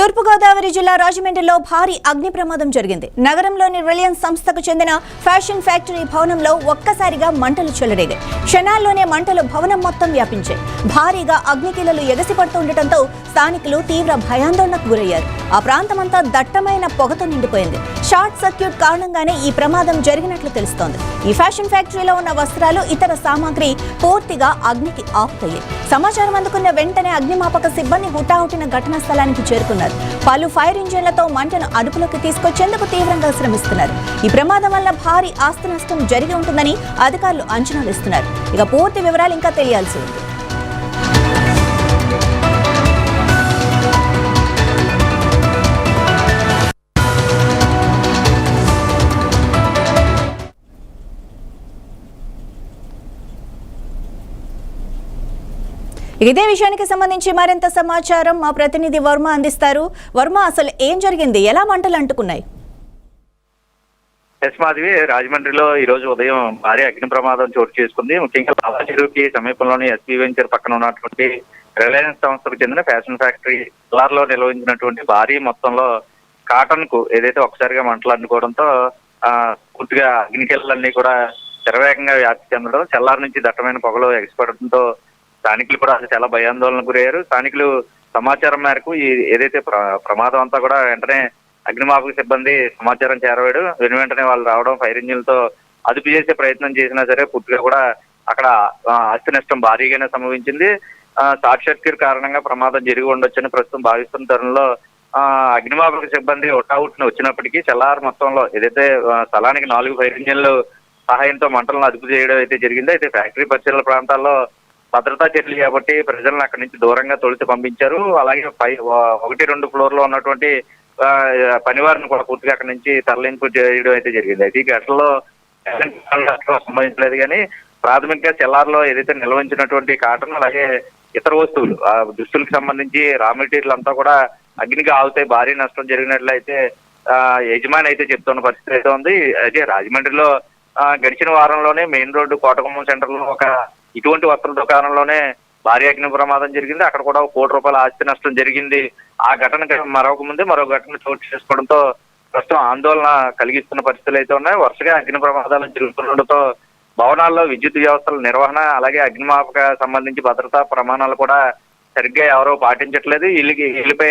తూర్పుగోదావరి జిల్లా రాజమండ్రిలో భారీ అగ్ని ప్రమాదం జరిగింది. నగరంలోని రిలయన్స్ సంస్థకు చెందిన ఫ్యాషన్ ఫ్యాక్టరీ భవనంలో ఒక్కసారిగా మంటలు చెలరేగాయి. క్షణాల్లోనే మంటలు భవనం మొత్తం వ్యాపించాయి. భారీగా అగ్నికీలలు ఎగసిపడుతుండటంతో స్థానికులు తీవ్ర భయాందోళనకు గురయ్యారు. ఆ ప్రాంతమంతా దట్టమైన పొగతో నిండిపోయింది. షార్ట్ సర్క్యూట్ కారణంగానే ఈ ప్రమాదం జరిగినట్లు తెలుస్తోంది. ఈ ఫ్యాషన్ ఫ్యాక్టరీలో ఉన్న వస్త్రాలు, ఇతర సామాగ్రి పూర్తిగా అగ్నికి ఆపుతాయి. సమాచారం అందుకున్న వెంటనే అగ్నిమాపక సిబ్బంది హుటాహుటిన ఘటనా స్థలానికి చేరుకున్నారు. పలు ఫైర్ ఇంజిన్లతో మంటను అదుపులోకి తీసుకొచ్చేందుకు తీవ్రంగా శ్రమిస్తున్నారు. ఈ ప్రమాదం వల్ల భారీ ఆస్తి నష్టం జరిగి ఉంటుందని అధికారులు అంచనా వేస్తున్నారు. ఇక పూర్తి వివరాలు ఇంకా తెలియాల్సి ఉంది. ఇదే విషయానికి సంబంధించి మరింత సమాచారం మా ప్రతినిధి వర్మ అందిస్తారు. వర్మ, అసలు ఏం జరిగింది? ఎలా మంటలు అంటుకున్నాయి? మాధవి, రాజమండ్రిలో ఈ రోజు ఉదయం భారీ అగ్ని ప్రమాదం చోటు చేసుకుంది. ముఖ్యంగా లావా చెరువుకి సమీపంలోని ఎస్పీ వెంచర్ పక్కన ఉన్నటువంటి రిలయన్స్ సంస్థకు చెందిన ఫ్యాషన్ ఫ్యాక్టరీ లో నిర్వహించినటువంటి భారీ మొత్తంలో కాటన్ కు ఏదైతే ఒకసారిగా మంటలు అంటుకోవడంతో పూర్తిగా అగ్నికీలన్నీ కూడా శరవేగంగా వ్యాప్తి చెందడం, చెల్లారి నుంచి దట్టమైన పొగలు ఎగసిపడడంతో స్థానికులు కూడా చాలా భయాందోళనకు గురయ్యారు. స్థానికులు సమాచారం మేరకు ఈ ఏదైతే ప్రమాదం అంతా కూడా వెంటనే అగ్నిమాపక సిబ్బంది సమాచారం చేరవేయడం, వెంటనే వాళ్ళు రావడం, ఫైర్ ఇంజిన్లతో అదుపు చేసే ప్రయత్నం చేసినా సరే పూర్తిగా కూడా అక్కడ ఆస్తి నష్టం భారీగానే సంభవించింది. షార్ట్ సర్క్యూట్ కారణంగా ప్రమాదం జరిగి ఉండొచ్చని ప్రస్తుతం భావిస్తున్న తరుణంలో అగ్నిమాపక సిబ్బంది ఒటావుట్ను వచ్చినప్పటికీ చెల్లారు మొత్తంలో ఏదైతే స్థలానికి 4 ఫైర్ ఇంజిన్లు సహాయంతో మంటలను అదుపు చేయడం అయితే జరిగింది. అయితే ఫ్యాక్టరీ పరిసరాల ప్రాంతాల్లో భద్రతా చర్యలు కాబట్టి ప్రజలను అక్కడి నుంచి దూరంగా తొలిచి పంపించారు. అలాగే 1-2 ఫ్లోర్లో ఉన్నటువంటి పనివారిని కూడా పూర్తిగా అక్కడి నుంచి తరలింపు చేయడం అయితే జరిగింది. అయితే ఈ ఘటనలో సంభవించలేదు కానీ ప్రాథమికంగా చెల్లార్లో ఏదైతే నిల్వించినటువంటి కాటన్ అలాగే ఇతర వస్తువులు, దుస్తులకు సంబంధించి రా మెటీరియల్ అంతా కూడా అగ్నికి ఆవుతాయి, భారీ నష్టం జరిగినట్లయితే యజమాని అయితే చెప్తున్న పరిస్థితి అయితే ఉంది. అయితే రాజమండ్రిలో గడిచిన వారంలోనే మెయిన్ రోడ్డు కోటగుమ్మం సెంటర్ లో ఇటువంటి వస్త్ర దుకాణంలోనే భారీ అగ్ని ప్రమాదం జరిగింది. అక్కడ కూడా 1 కోటి రూపాయల ఆస్తి నష్టం జరిగింది. ఆ ఘటన మరొక ముందే మరో ఘటన చోటు చేసుకోవడంతో ప్రస్తుతం ఆందోళన కలిగిస్తున్న పరిస్థితులు అయితే ఉన్నాయి. వరుసగా అగ్ని ప్రమాదాలు జరుగుతుండటంతో భవనాల్లో విద్యుత్ వ్యవస్థల నిర్వహణ అలాగే అగ్నిమాపక సంబంధించి భద్రతా ప్రమాణాలు కూడా సరిగ్గా ఎవరో పాటించట్లేదు. వీళ్ళపై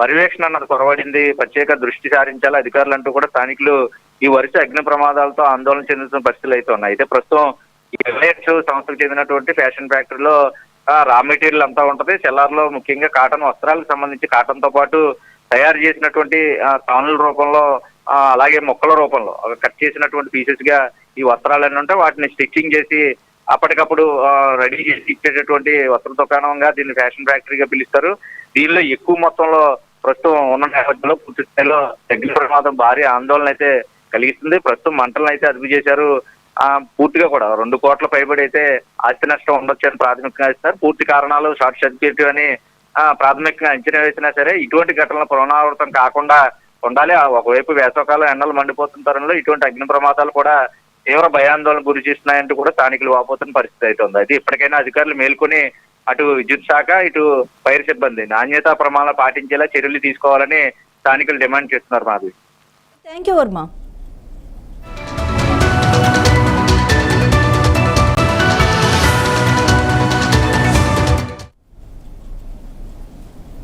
పర్యవేక్షణ అన్నది కొరవడింది. ప్రత్యేక దృష్టి సారించాలి అధికారులు అంటూ కూడా స్థానికులు ఈ వరుస అగ్ని ప్రమాదాలతో ఆందోళన చెందుతున్న పరిస్థితులు అయితే ఉన్నాయి. అయితే ప్రస్తుతం ఈ రిలయన్స్ సంస్థకు చెందినటువంటి ఫ్యాషన్ ఫ్యాక్టరీలో రా మెటీరియల్ అంతా ఉంటది. చెల్లార్లో ముఖ్యంగా కాటన్ వస్త్రాలకు సంబంధించి కాటన్ తో పాటు తయారు చేసినటువంటి తానుల రూపంలో అలాగే మొక్కల రూపంలో కట్ చేసినటువంటి పీసెస్ గా ఈ వస్త్రాలన్నీ ఉంటే వాటిని స్టిచ్చింగ్ చేసి అప్పటికప్పుడు రెడీ చేసి ఇచ్చేటటువంటి వస్త్ర దుకాణంగా దీన్ని ఫ్యాషన్ ఫ్యాక్టరీగా పిలుస్తారు. దీనిలో ఎక్కువ మొత్తంలో ప్రస్తుతం ఉన్న నేపథ్యంలో పూర్తి స్థాయిలో అగ్ని ప్రమాదం భారీ ఆందోళన అయితే కలిగిస్తుంది. ప్రస్తుతం మంటలను అయితే అదుపు చేశారు. పూర్తిగా కూడా 2 కోట్ల పైబడి అయితే ఆస్తి నష్టం ఉండొచ్చు అని ప్రాథమికంగా ఇస్తారు. పూర్తి కారణాలు షార్ట్ సర్క్యూట్ అని ప్రాథమికంగా అంచనా వేసినా సరే ఇటువంటి ఘటనలు పునరావృతం కాకుండా ఉండాలి. ఒకవైపు వేసవకాలం ఎండలు మండిపోతున్న తరుణంలో ఇటువంటి అగ్ని ప్రమాదాలు కూడా తీవ్ర భయాందోళన గురి చేస్తున్నాయంటూ కూడా స్థానికులు వాపోతున్న పరిస్థితి అయితే ఉంది. అయితే ఇప్పటికైనా అధికారులు మేల్కొని అటు విద్యుత్ శాఖ ఇటు ఫైర్ సిబ్బంది నాణ్యతా ప్రమాణాలు పాటించేలా చర్యలు తీసుకోవాలని స్థానికులు డిమాండ్ చేస్తున్నారు. Madhavi, thank you Varma.